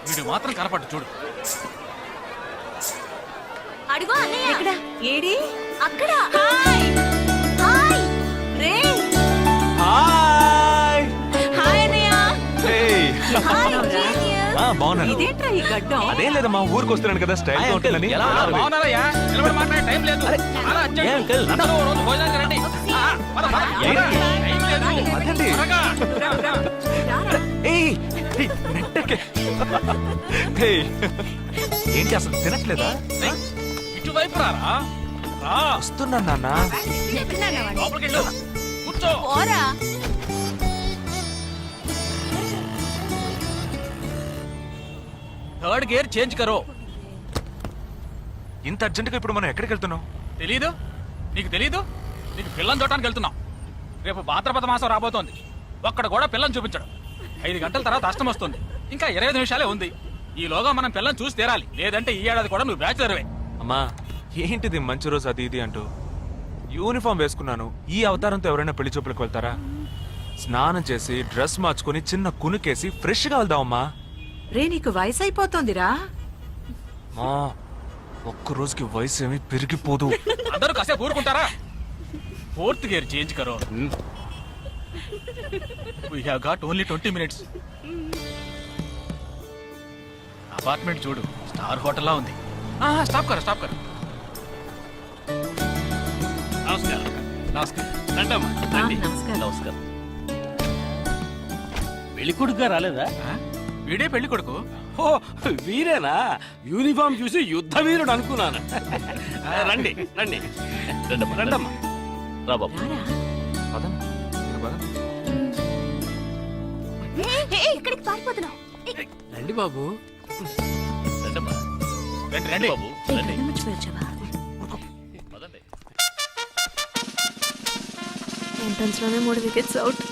వీడు మాత్రం కనపడ్డు చూడు. అడుగు అన్నయ్య. ఎక్కడ? ఏడి? అక్కడ. హాయ్ హాయ్ రే. హాయ్ హాయ్ అన్నయ్య. Hi genius. బాగున్నాను. ఇదేంట్రా ఈ గడ్డం? అదేం లేదమ్మా, ఊరికి వస్తున్నాను కదా, స్టైల్ గా ఉంటుందని. ఎలా బాగున్నారయ్యా? నిలబడి మాట్లాడే టైం లేదు. చాలా అర్జెంట్. అందరూ ఓ రోజు భోజనానికి రండి. పద, పద. టైం లేదు. అదండి. త్వరగా. ఏయ్, ఏయ్, నెట్టకే. ఏయ్, ఏంటి అసలు తినట్లేదా? ఇటువైపు రారా. రా. వస్తున్నాను నాన్న. లోపలికి వెళ్ళు. కూర్చో. పోరా. థర్డ్ గేర్ చేంజ్ కరో. ఇంత అర్జెంటుగా ఇప్పుడు మనం ఎక్కడికి వెళ్తున్నాం? తెలీదు? నీకు తెలీదు? నీకు పిల్లని చూడటానికి వెళ్తున్నాం. రేపు భాద్రపద మాసం రాబోతోంది. ఒక్కడ కూడా పిల్లని చూపించడం. 5 గంటల తర్వాత అష్టం వస్తుంది. ఇంకా 25 నిమిషాలే ఉంది. ఈలోగా మనం పిల్లని చూసి తీరాలి. లేదంటే ఈ ఏడాది కూడా నువ్వు బ్యాచులర్వే. అమ్మా, ఏంటిది మంచి రోజు అది ఇది అంటూ? యూనిఫామ్ వేసుకున్నాను. ఈ అవతారంతో ఎవరైనా పెళ్లి చూపులకు వెళ్తారా? స్నానం చేసి డ్రెస్ మార్చుకుని చిన్న కునుకేసి ఫ్రెష్ గా వెళ్దామమ్మా. రే, నీకు వయసు అయిపోతుందిరా. మా ఒక్క రోజుకి వయసు ఏమి పెరిగిపోదు. అందరూ కాసేపు ఊరుకుంటారా? ఫోర్త్ గేర్ చేంజ్ కరో. We have got only 20 minutes. Apartment చూడు, స్టార్ హోటల్ లా ఉంది. స్టాప్ కర, స్టాప్ కర. నమస్కారం. నమస్కారం. రండమ్మా, రండి. నమస్కారం. నమస్కారం. పెళ్లి కొడుకుగా రాలేదా? వీడే పెళ్లి కొడుకు. ఓ, వీరేనా? యూనిఫామ్ చూసి యుద్ధ వీరుడు అనుకున్నాను. రండి రండి రండమ్మా, రండమ్మా. రా బాబు. పదండి, మీరు పదండి. ఇక్కడికి పారిపోతున్నావు. రండి బాబు. రండమ్మా. రండి రండి బాబు, రండి. పదండి. ఎంట్రన్స్ లోనే 3 వికెట్స్ అవుట్.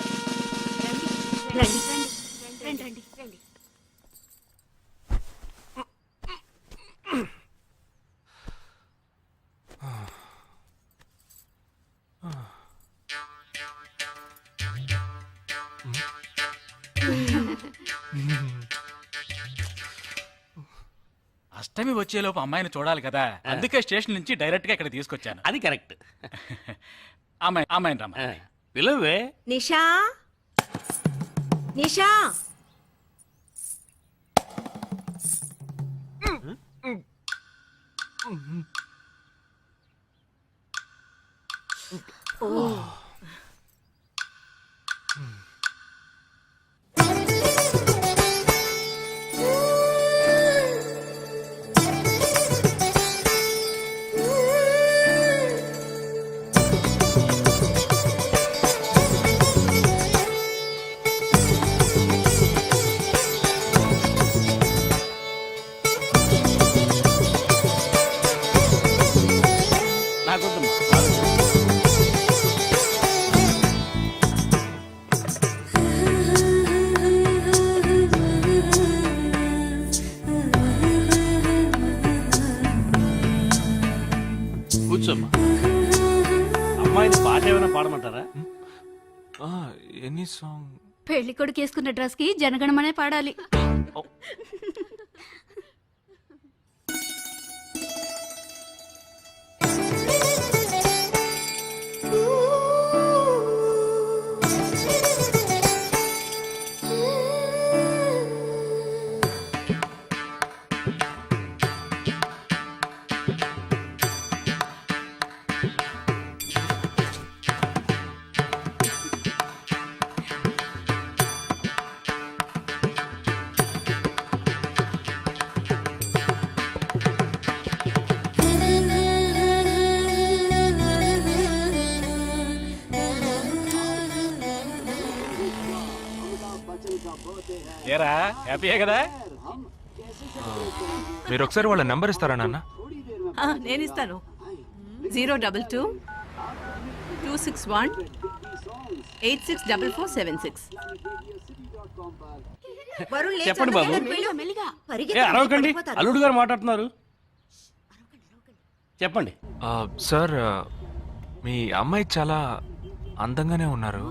రండి రండి రండి రండి. అష్టమి వచ్చేలోపు అమ్మాయిని చూడాలి కదా, అందుకే స్టేషన్ నుంచి డైరెక్ట్ గా ఇక్కడ తీసుకొచ్చాను. అది కరెక్ట్. అమ్మాయిని రమ్మా. పిలవే. నిషా, నిషా. నాకొద్దమ్మా. కూర్చోమ్మా. అమ్మాయిని పాట ఏమైనా పాడమంటారా? Any song? పెళ్లి కొడుకు వేసుకున్న డ్రెస్ కి జనగణమనే పాడాలి. ఏరా, హ్యాపీయే కదా? మీరు ఒకసారి వాళ్ళ నెంబర్ ఇస్తారా నాన్న? నేను ఇస్తాను. 022 261 864476. చెప్పండి బాబు. ఏ, అరవకండి, అల్లుడు గారు మాట్లాడుతున్నారు. చెప్పండి. సార్, మీ అమ్మాయి చాలా అందంగానే ఉన్నారు,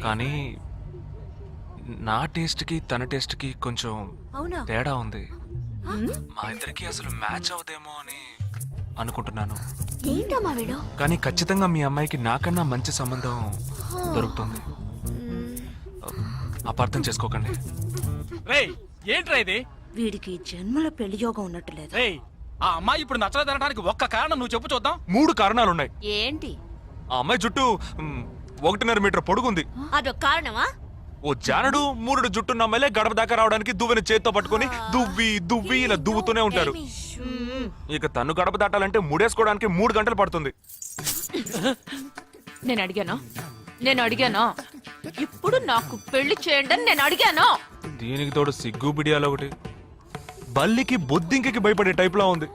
కానీ నా టేస్ట్ కి తన టేస్ట్ కి కొంచెం అవునా తేడా ఉంది. మా ఇద్దరికి అసలు మ్యాచ్ అవుదేమో అని అనుకుంటున్నాను. ఏంటమ్మా వీడు? కానీ ఖచ్చితంగా మీ అమ్మాయికి నాకన్నా మంచి సంబంధం దొరుకుతుంది. అపార్థం చేసుకోకండి. రేయ్ ఏంట్రా ఇది? వీడికి జన్మలో పెళ్లి యోగం ఉన్నట్టు లేదు. రేయ్ ఆ అమ్మాయి ఇప్పుడు నచ్చలేదు అనడానికి ఒక్క కారణం నువ్వు చెప్పు చూద్దాం. 3 కారణాలున్నాయి. ఏంటి? ఆ అమ్మాయి జుట్టు 1.5 మీటర్ పొడుగుంది. అదొక కారణమా? ఓ జానడు 3 జుట్టున్న అమ్మాయిలే గడప దాకా రావడానికి దువ్వెని చేత్తో పట్టుకొని దువ్వి దువ్వి ఇలా దువ్వుతూనే ఉంటారు. ఇక తను గడప దాటాలంటే ముడేసుకోవడానికి 3 గంటలు పడుతుంది. నేను అడిగానా? ఇప్పుడు నాకు పెళ్లి చేయండి అని నేను అడిగాను. దీనికి తోడు సిగ్గు బిడియాలో ఒకటి. బల్లికి బొద్దింకకి భయపడే టైప్ లా ఉంది.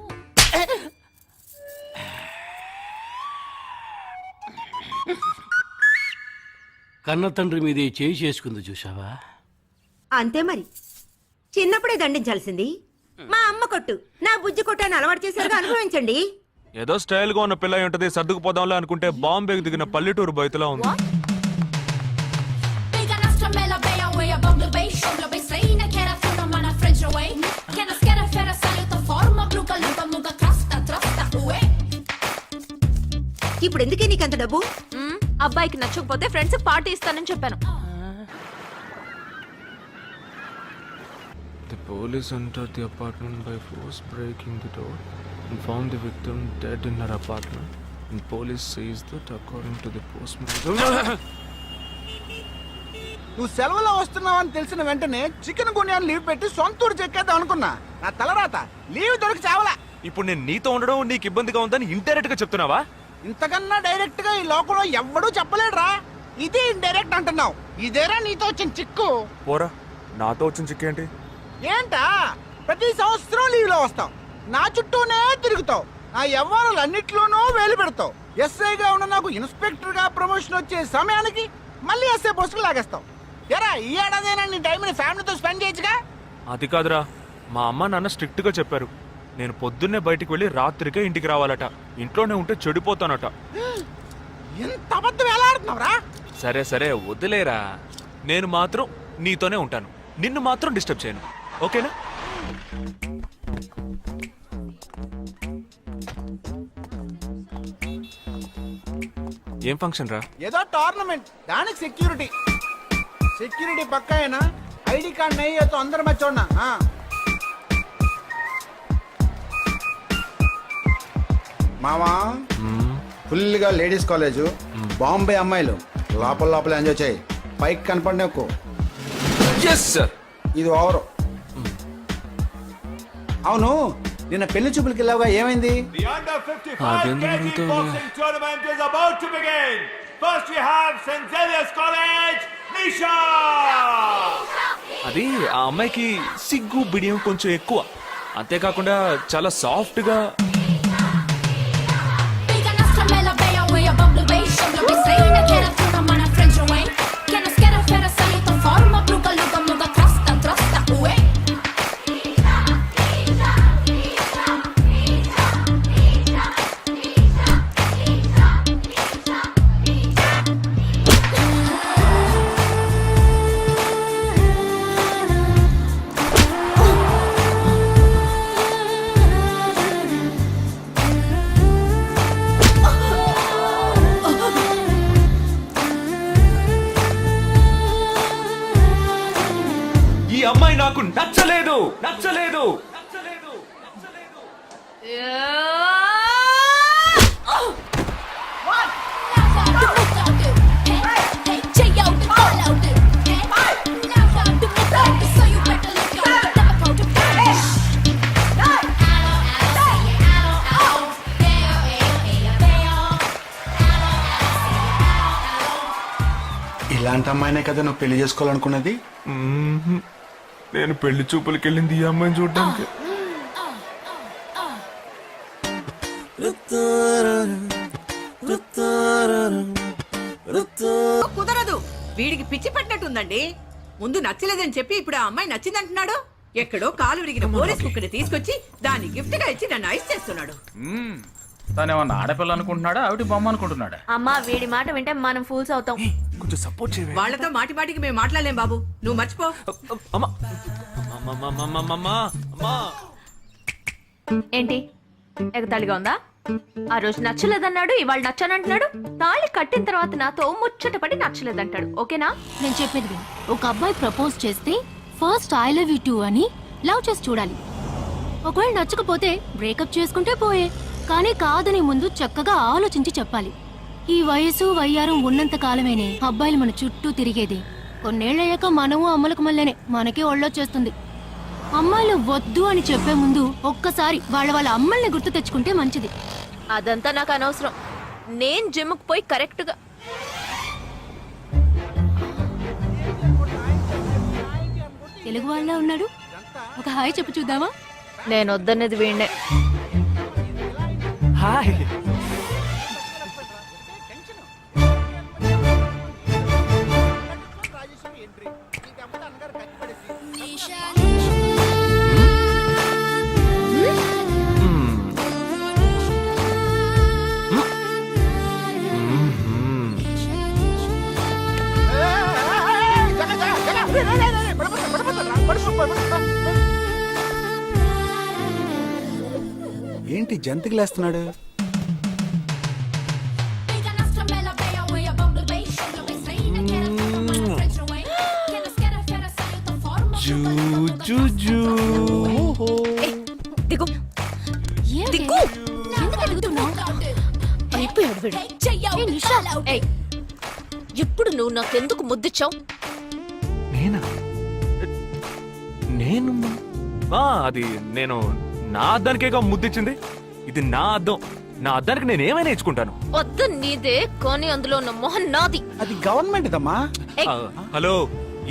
కన్న తండ్రి మీద చేయి చేసుకుంది చూసావా? అంతే మరి, చిన్నప్పుడే దండించాల్సింది. మా అమ్మ కొట్టు, నా బుజ్జి కొట్టు అని అలవాటు చేశారుగా, అనుభవించండి. ఏదో స్టైల్ గా ఉన్న పిల్ల ఉంటది, సర్దుకుపోదాంలే అనుకుంటే బాంబేకి దిగిన పల్లెటూరు బయటలా ఉంది. ఇప్పుడు ఎందుకే నీకంత డబ్బు? అబ్బాయికి నచ్చకపోతే ఫ్రెండ్స్ పార్టీ ఇస్తానని చెప్పాను. The police entered the apartment by force, breaking the door and found the victim dead in her apartment. And police says that according to the postmortem. నువ్వు సెలవులో వస్తున్నావని తెలిసిన వెంటనే చికెన్ గున్యాన్ని లీవ్ పెట్టి సొంతూరు చెక్కేద్దాం అనుకున్నా. నా తలరాత లీవ్ దొరికి చావలా. ఇప్పుడు నేను నీతో ఉండడం నీకు ఇబ్బందిగా ఉందని ఇండైరెక్ట్ గా చెప్తున్నావా? ఇంతకన్నా డైరెక్ట్ గా ఈ లోకంలో ఎవ్వడూ చెప్పలేడురా. ఇది ఇండైరెక్ట్ అంటున్నావు. ఇదేరా నీతో వచ్చిన చిక్కు. పోరా, నాతో వచ్చిన చిక్కేంటి? ఏంటా ప్రతి సంవత్సరం లీవ్ లో వస్తావు, నా చుట్టూనే తిరుగుతావు, నా వ్యవహారాలన్నిట్లోనూ వేలు పెడతావు. ఎస్ఐగా ఉన్న నాకు ఇన్స్పెక్టర్ గా ప్రమోషన్ వచ్చే సమయానికి మళ్ళీ ఎస్ఐ పోస్టుకు లాగేస్తావు. ఎరా ఈ ఏడాదైనా నీ టైంని ఫ్యామిలీతో స్పెండ్ చేయొచ్చుగా. అది కాదురా, మా అమ్మ నాన్న స్ట్రిక్ట్ గా చెప్పారు. నేను పొద్దున్నే బయటికి వెళ్ళి రాత్రికే ఇంటికి రావాలట. ఇంట్లోనే ఉంటే చెడిపోతానట. ఎంత అబద్ధం ఎలా ఆడుతున్నావురా? సరే సరే వదిలేరా, నేను మాత్రం నీతోనే ఉంటాను, నిన్ను మాత్రం డిస్టర్బ్ చేయను, ఓకేనా? ఏం ఫంక్షన్ రా? ఏదో టోర్నమెంట్, దానికి సెక్యూరిటీ పక్కా అయినా ఐడి కార్డ్ నయ్యేతో అందరం మర్చోన్నా. మామా ఫుల్ గా లేడీస్ కాలేజ్, బాంబే అమ్మాయిలు లోపల ఎంజాయ్ చేయి, పైకి కనపడి ఎక్కువ. ఇది ఓవరు. అవును, నిన్న పెళ్లి చూపులకి వెళ్ళావుగా, ఏమైంది? The under 55 kg boxing tournament is about to begin. First we have St. Xavier's College, Nisha. అది ఆ అమ్మాయికి సిగ్గు బిడియం కొంచెం ఎక్కువ. అంతేకాకుండా చాలా సాఫ్ట్ గా. ఈ అమ్మాయి నాకు నచ్చలేదు. ఇలాంటి అమ్మాయినే కదా నువ్వు పెళ్లి చేసుకోవాలనుకున్నది? నేను పెళ్లి చూపులకి వెళ్ళింది ఈ అమ్మాయిని చూడడానికి. కుదరదు, వీడికి పిచ్చి పట్టినట్టుందండి. ముందు నచ్చలేదని చెప్పి ఇప్పుడు ఆ అమ్మాయి నచ్చిందంటున్నాడు. ఎక్కడో కాలు విరిగిన పోలీస్ కుక్కని తీసుకొచ్చి దాన్ని గిఫ్ట్ గా ఇచ్చి నన్ను ఐస్ చేస్తున్నాడు. తనేమన్నా ఆడపిల్ల అనుకుంటున్నాడా ఆవిడ బొమ్మ అనుకుంటున్నాడా? అమ్మా వీడి మాట వింటే మనం ఫూల్స్ అవుతాం. కొంచెం సపోర్ట్ చేయవే. వాళ్ళతో మాటి మాటికి మేము మాట్లాడలేం బాబు, నువ్వు మర్చిపో. అమ్మా అమ్మా అమ్మా అమ్మా అమ్మా. ఏంటి ఎగతాళిగా ఉందా? ఆ రోజు నచ్చలేదన్నాడు, ఇవాళ నచ్చానంటున్నాడు. తాళి కట్టిన తర్వాత నాతో ముచ్చటపడి నచ్చలేదంటాడు. ఓకేనా? నేను చెప్పేది విను. ఒక అబ్బాయి ప్రపోజ్ చేస్తే first I love you two అని లవ్ చేసి చూడాలి. ఒకవేళ నచ్చకపోతే బ్రేకప్ చేసుకుంటే పోయే. కానీ కాదని ముందు చక్కగా ఆలోచించి చెప్పాలి. ఈ వయసు వయ్యారం ఉన్నంత కాలమేనే అబ్బాయిలు మన చుట్టూ తిరిగేది. కొన్నేళ్లయ్యాక మనము అమ్మలకు మళ్ళీనే మనకే ఒళ్ళొచ్చేస్తుంది. అమ్మాయిలు వద్దు అని చెప్పే ముందు ఒక్కసారి వాళ్ళ అమ్మల్ని గుర్తు తెచ్చుకుంటే మంచిది. అదంతా నాకు అనవసరం. నేను జిమ్కి పోయి కరెక్ట్ గా తెలుగు వాళ్ళ ఉన్నాడు. ఒక హాయ్ చెప్పు చూద్దామా? నేను వద్దనేది వీణ్ణే. హాయ్. ఏంటి జంతికలేస్తున్నాడు? దిగు దిగు. ఎందుకు అడుగుతున్నావు? అయిపోయాడు వీడు. ఏయ్, ఇప్పుడు నువ్వు నాకెందుకు ముద్దిచ్చావు? నేనా? నేను అది నేను నా అద్దానికేగా ముద్దిచ్చింది. ఇది నా అద్దం. నా అద్దానికి నేను ఏమైనా ఇచ్చుకుంటాను. వద్దు నీదే, కానీ అందులో ఉన్న మొహం నాది. అది గవర్నమెంట్ దమ్మా. ఏయ్, హలో,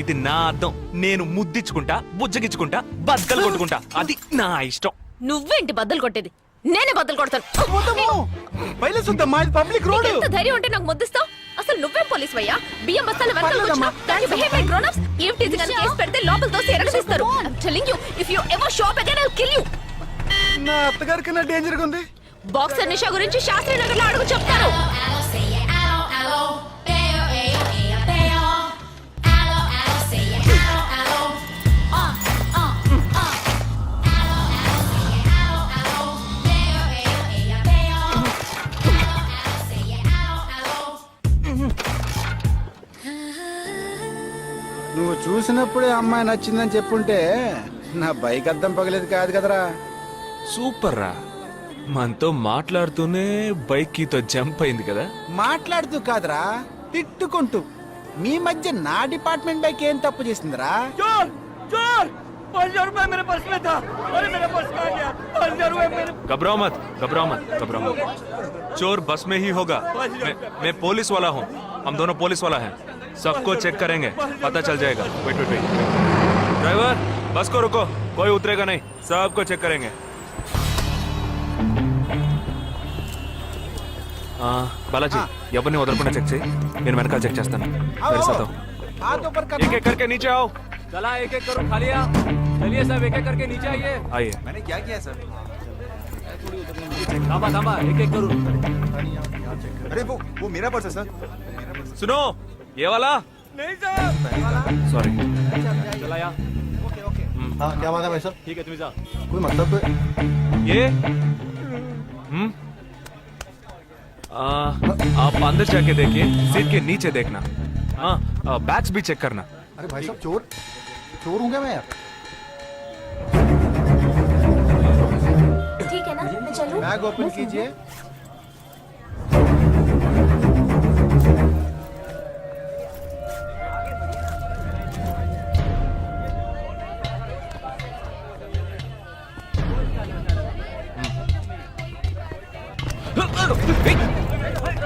ఇది నా అద్దం. నేను ముద్దిచ్చుకుంటా, బుజ్జగిచ్చుకుంటా, బద్దలు కొట్టుకుంటా. అది నా ఇష్టం. నువ్వేంటి బద్దలు కొట్టేది? నేనే బద్దలు కొడతాను. Public road. ఎంత ధైర్యం ఉంటే నాకు ముద్దిస్తావు? అసలు నువ్వే పోలీస్ వయ్యా? బియ్యం బస్తాలు వెనకాల కూర్చున్నావు. Can you behave like grown-ups? ఏం టీజింగ్ అని కేసు పెడితే లోపల తోసి ఎరగదీస్తారు. I'm telling you, if you ever show up again, I'll kill you. నా అత్తగారికి నా డేంజర్ గా ఉంది. బాక్సర్ నిషా గురించి శాస్త్రి నగర్ లో అడుగు చెప్తారు. నువ్వు చూసినప్పుడే అమ్మాయి నచ్చిందని చెప్పుంటే నా బైక్ అద్దం పగలేదు కాదు కదరా. సూపర్ రా. మనతో మాట్లాడుతూనే బైక్ కీతో జంప్ అయింది కదా. మాట్లాడుతూ కాదురా, తిట్టుకుంటూ. మీ మధ్య నా డిపార్ట్మెంట్ బైక్ ఏం తప్పు చేసిందిరా? घबराओ मत, घबराओ मत, घबराओ मत. चोर बस में ही होगा. मैं पुलिस वाला हूँ. हम दोनों पुलिस वाला हैं. सबको चेक करेंगे, पता चल जाएगा. Wait wait wait. ड्राइवर, बस को रुको. कोई उतरेगा नहीं. सबको चेक करेंगे. बालाजी, ఎవరిని వదలకుండా చెక్ చేయి. నేను వెనకాల చెక్ చేస్తాను. मेरे साथ आओ. हाथ ऊपर कर. एक एक करके नीचे आओ. चला एक एक करो, खाली आ. चलिए सब एक एक करके नीचे आइए. आइए. मैंने क्या किया सर? थामा थामा, एक एक करो. अरे वो मेरा पर्स है सर. सुनो, ये वाला. नहीं सर. सॉरी. चला या. हाँ क्या बात है भाई साहब? ठीक है, तुम जा. कोई मतलब? ये आप अंदर जाके देखिए. सीट के नीचे देखना. हाँ, बैग्स भी चेक करना. अरे भाई साहब चोर हूँ क्या मैं यार? ठीक है ना, मैं चलूं? बैग ओपन कीजिए.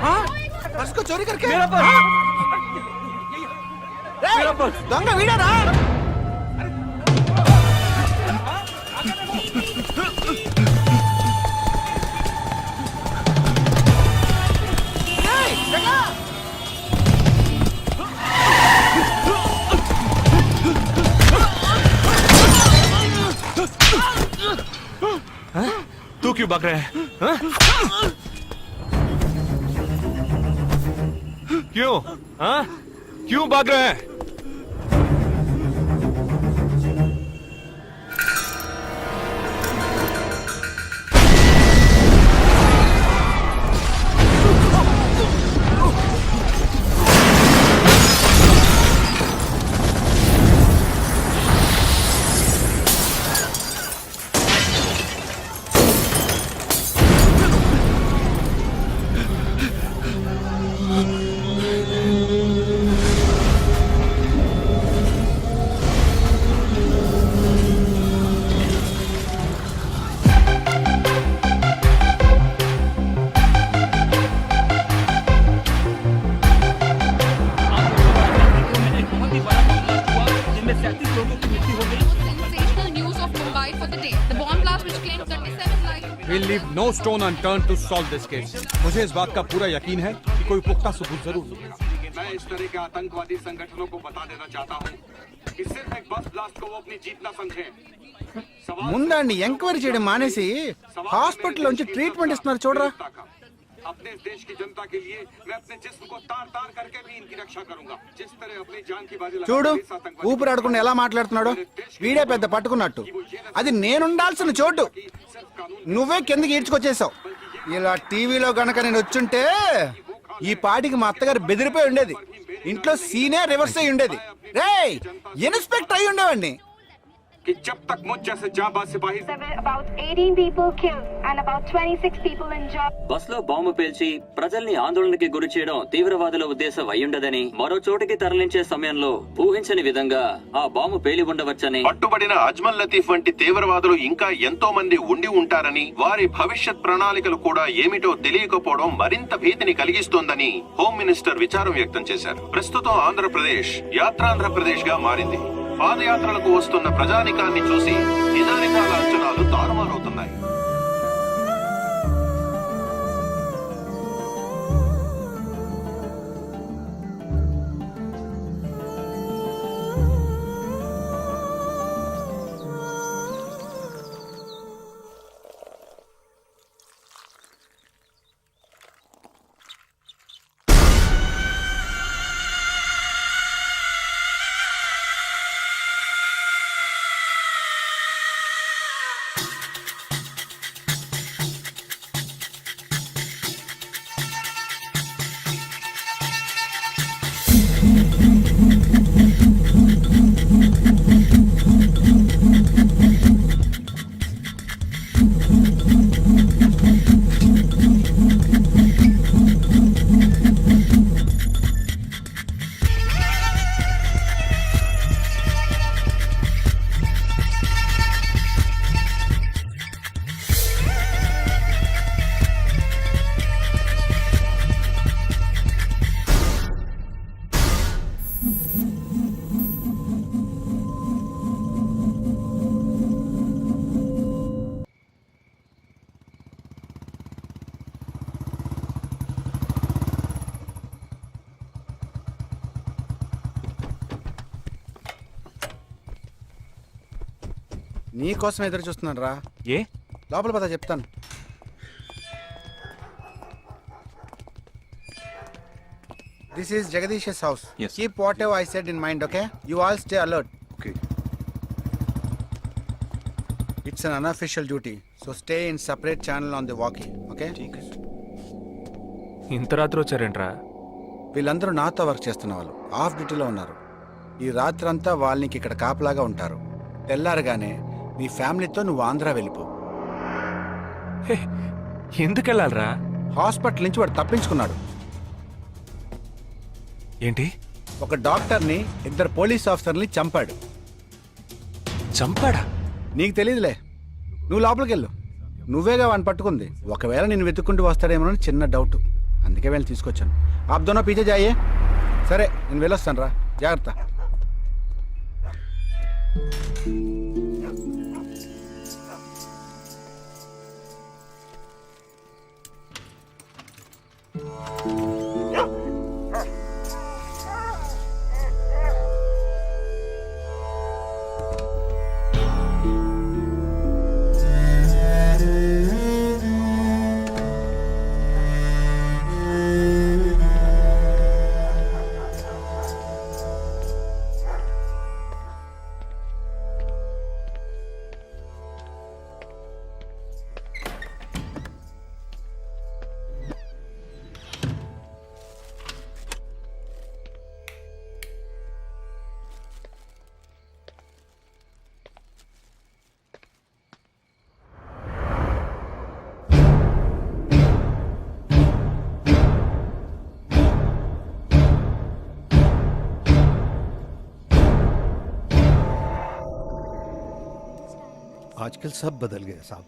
हाँ? पर्स को चोरी करके? मेरा पर्स. मेरा पर्स. दंगा वीड़ा ना. तू क्यों भाग रहा है? क्यों? हाँ? क्यों भाग रहे हैं? Sensational news of Mumbai for the day. The bomb blast which claimed 37 lives. We'll leave no stone unturned to solve this case. मुझे इस बात का पूरा यकीन है कि कोई पुख्ता सबूत जरूर मिलेगा। मैं इस तरह के आतंकवादी संगठनों को बता देना चाहता हूँ कि सिर्फ एक बस ब्लास्ट को वो अपनी जीत ना समझें। ముందండి ఎంక్వైరీ చేయడం మానేసి హాస్పిటల్ నుంచి ట్రీట్మెంట్ ఇస్తున్నారు చూడరా. अपने इस देश की जनता के लिए मैं अपने जिस्म को तार तार करके भी इनकी रक्षा करूंगा जिस तरह अपनी जान की बाजी చూడు ఊపిరి ఆడకుండా ఎలా మాట్లాడుతున్నాడు. వీడే పెద్ద పట్టుకున్నట్టు. అది నేనుండాల్సిన చోటు నువ్వే కిందకి ఈడ్చుకొచ్చేసావు. ఇలా టీవీలో గనక నేను వచ్చుంటే ఈ పాటికి మా అత్తగారు బెదిరిపోయి ఉండేది. ఇంట్లో సీనే రివర్స్ అయి ఉండేది. రేయ్ ఇన్స్పెక్టర్ అయి ఉండేవాడిని. कि जब तक मुझ जैसे जाबाज सिपाही About 18 people killed and about 26 people injured. Bus లో బాంబు పేల్చి ప్రజల్ని ఆందోళనకి గురి చేయడం తీవ్రవాదుల ఉద్దేశం అయ్యుండదని మరో చోటికి తరలించే సమయంలో ఊహించని విధంగా ఆ బాంబు పేలి ఉండవచ్చని పట్టుబడిన అజ్మల్ లతీఫ్ వంటి తీవ్రవాదులు ఇంకా ఎంతో మంది ఉండి ఉంటారని వారి భవిష్యత్ ప్రణాళికలు కూడా ఏమిటో తెలియకపోవడం మరింత భీతిని కలిగిస్తోందని హోమ్ మినిస్టర్ విచారం వ్యక్తం చేశారు. ప్రస్తుతం ఆంధ్రప్రదేశ్ యాత్రాంధ్రప్రదేశ్ గా మారింది. పాదయాత్రలకు వస్తున్న ప్రజానికాన్ని చూసి నిజానిజాల అంచనాలు తారుమారవుతున్నాయి. నీ కోసం ఎదురు చూస్తున్నాను రా. ఏ? లోపల పద చెప్తాను. This is Jagadish's house. Yes. Keep whatever I said in mind, okay? You all stay alert. Okay. It's an unofficial duty, so stay in separate channel on the walkie, okay? ఇంత రాత్రి వచ్చారేంట్రా? వీళ్ళందరూ నాతో వర్క్ చేస్తున్న వాళ్ళు of డ్యూటీలో ఉన్నారు. ఈ రాత్రంతా వాళ్ళకి ఇక్కడ కాపలాగా ఉంటారు. తెల్లారగానే నీ ఫ్యామిలీతో నువ్వు ఆంధ్ర వెళ్ళిపో. ఎందుకు వెళ్ళాలరా? హాస్పిటల్ నుంచి వాడు తప్పించుకున్నాడు. ఏంటి? ఒక డాక్టర్ని 2 పోలీస్ ఆఫీసర్ని చంపాడు. చంపాడా? నీకు తెలియదులే, నువ్వు లోపలికి వెళ్ళు. నువ్వేగా వాడిని పట్టుకుంది. ఒకవేళ నేను వెతుక్కుంటూ వస్తాడేమోనని చిన్న డౌట్, అందుకే వెళ్ళి తీసుకొచ్చాను. ఆప్ దోనో పీछे जाइए. సరే నేను వెళ్ళొస్తాను రా, జాగ్రత్త. आजकल सब बदल गया साहब।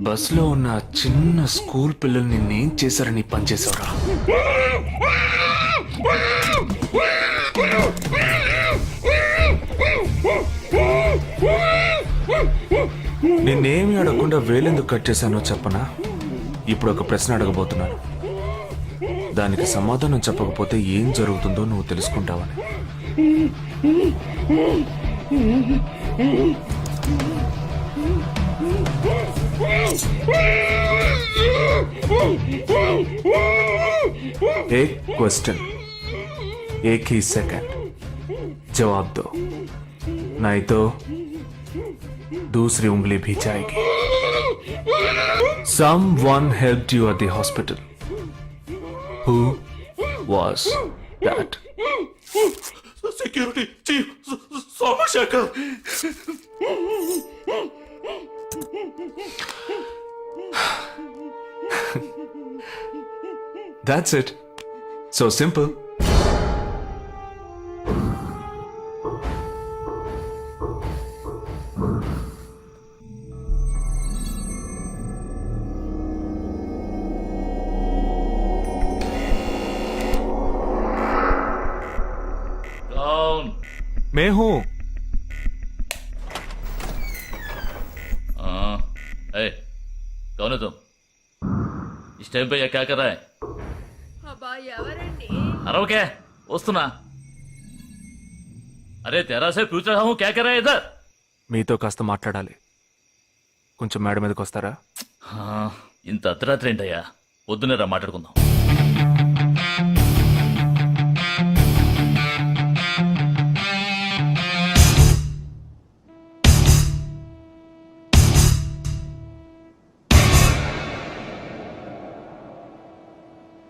బస్లో ఉన్న చిన్న స్కూల్ పిల్లల్ని నేను చేశారని పనిచేసావురా. నిన్నేమి అడగకుండా వేలెందుకు కట్ చేశానో చెప్పనా? ఇప్పుడు ఒక ప్రశ్న అడగబోతున్నాను. దానికి సమాధానం చెప్పకపోతే ఏం జరుగుతుందో నువ్వు తెలుసుకుంటావని. एक क्वेश्चन एक ही सेकंड जवाब दो, नहीं तो दूसरी उंगली भी जाएगी. Someone helped you at the hospital. Who was that? Security chief Somashekar. That's it. So simple. Down. मैं हूं. ए, कौन है तुम? इस टाइम पे ये क्या कर रहा है? అబ్బా ఎవరండి? अरे वस्तुना अरे तेरा से पूछ रहा हूँ क्या कर रहा है इधर? మీతో కాస్త మాట్లాడాలి. కొంచెం మేడ మీదకి వస్తారా? ఇంత అర్ధరాత్రి ఏంటయ్యా? పొద్దునే రా మాట్లాడుకుందాం.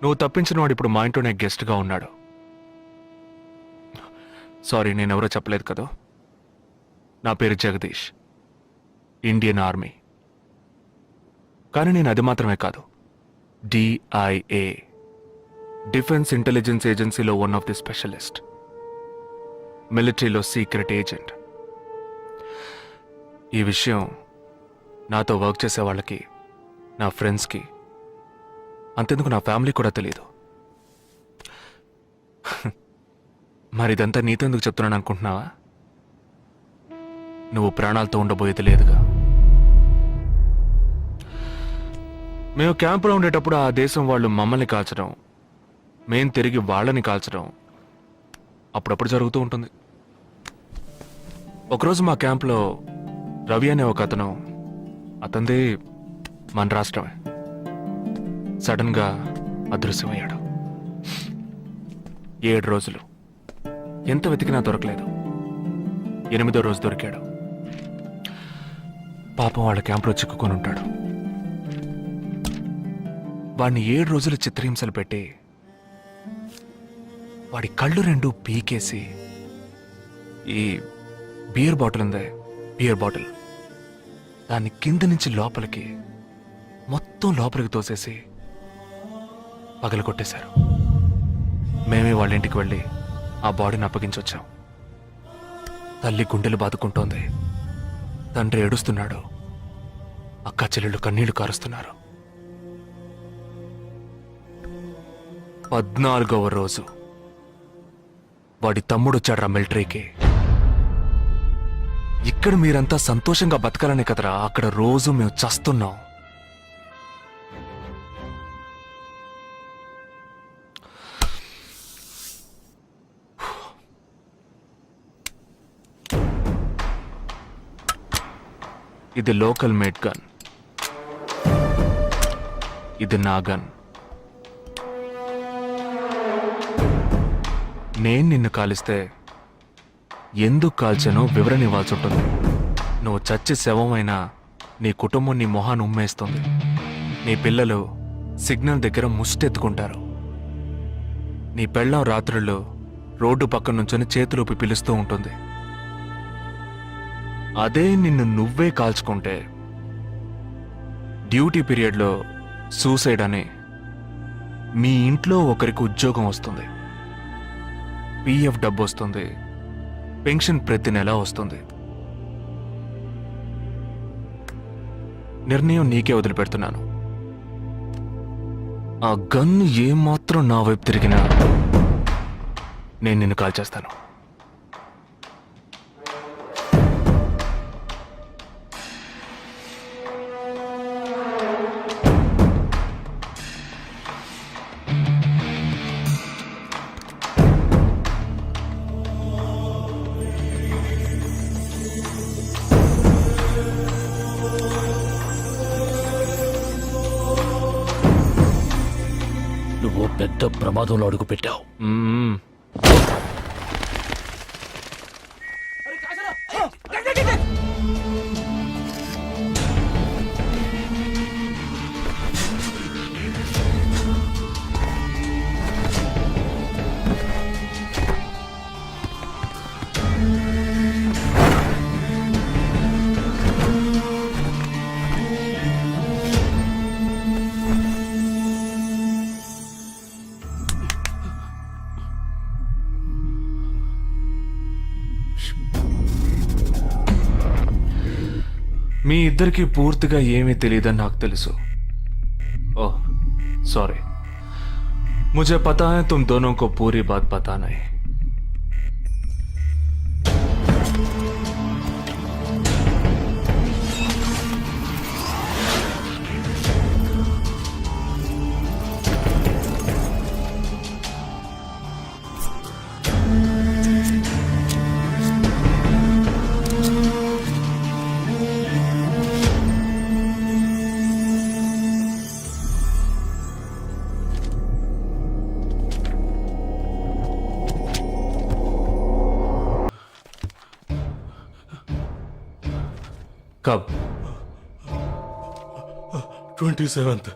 నువ్వు తప్పించిన వాడు ఇప్పుడు మా ఇంట్లోనే గెస్ట్గా ఉన్నాడు. సారీ, నేనెవరో చెప్పలేదు కదా. నా పేరు జగదీష్, ఇండియన్ ఆర్మీ. కానీ నేను అది మాత్రమే కాదు, DIA, డిఫెన్స్ ఇంటెలిజెన్స్ ఏజెన్సీలో వన్ ఆఫ్ ది స్పెషలిస్ట్, మిలిటరీలో సీక్రెట్ ఏజెంట్. ఈ విషయం నాతో వర్క్ చేసే వాళ్ళకి, నా ఫ్రెండ్స్కి, అంతెందుకు నా ఫ్యామిలీ కూడా తెలియదు. మరి ఇదంతా నీతెందుకు చెప్తున్నాను అనుకుంటున్నావా? నువ్వు ప్రాణాలతో ఉండబోయేది లేదుగా. మేము క్యాంపులో ఉండేటప్పుడు ఆ దేశం వాళ్ళు మమ్మల్ని కాల్చడం, మేం తిరిగి వాళ్ళని కాల్చడం అప్పుడప్పుడు జరుగుతూ ఉంటుంది. ఒకరోజు మా క్యాంప్లో రవి అనే ఒక అతను, అతనిది మన రాష్ట్రమే, సడన్ గా అదృశ్యమయ్యాడు. 7 రోజులు ఎంత వెతికినా దొరకలేదు. 8వ రోజు దొరికాడు. పాపం వాళ్ళ క్యాంపులో చిక్కుకొని ఉంటాడు. వాడిని 7 రోజులు చిత్రహింసలు పెట్టి వాడి కళ్ళు రెండు పీకేసి ఈ బియర్ బాటిల్ ఉందే, బియర్ బాటిల్, దాన్ని కింద నుంచి లోపలికి మొత్తం లోపలికి తోసేసి పగల కొట్టేశారు. మేమే వాళ్ళ ఇంటికి వెళ్ళి ఆ బాడీని అప్పగించొచ్చాం. తల్లి గుండెలు బాదుకుంటోంది, తండ్రి ఏడుస్తున్నాడు, అక్క చెల్లెళ్ళు కన్నీళ్లు కారుస్తున్నారు. 14వ రోజు వాడి తమ్ముడు వచ్చాడ్రా మిలిటరీకి. ఇక్కడ మీరంతా సంతోషంగా బతకాలనే కదరా అక్కడ రోజు మేము చస్తున్నాం. ఇది లోకల్ మేడ్ గన్, ఇది నా గన్. నేను నిన్ను కాలిస్తే ఎందుకు కాల్చానో వివరణ ఇవ్వాల్సి ఉంటుంది. నువ్వు చచ్చి శవమైనా నీ కుటుంబం నీ మొహాన్ని ఉమ్మేస్తుంది. నీ పిల్లలు సిగ్నల్ దగ్గర ముష్టెత్తుకుంటారు. నీ పెళ్ళం రాత్రుళ్ళు రోడ్డు పక్కన నుంచొని చేతులూపి పిలుస్తూ ఉంటుంది. అదే నిన్ను నువ్వే కాల్చుకుంటే డ్యూటీ పీరియడ్లో సూసైడ్ అని మీ ఇంట్లో ఒకరికి ఉద్యోగం వస్తుంది, పిఎఫ్ డబ్బు వస్తుంది, పెన్షన్ ప్రతి నెల వస్తుంది. నిర్ణయం నీకే వదిలిపెడుతున్నాను. ఆ గన్ను ఏమాత్రం నా వైపు తిరిగినా నేను నిన్ను కాల్చేస్తాను. నువ్వు పెద్ద ప్రమాదంలో అడుగు పెట్టావు. మీ ఇద్దరికి పూర్తిగా ఏమీ తెలియదని నాకు తెలుసు. ओह सॉरी, मुझे पता है तुम दोनों को पूरी बात पता नहीं. कब? 27th.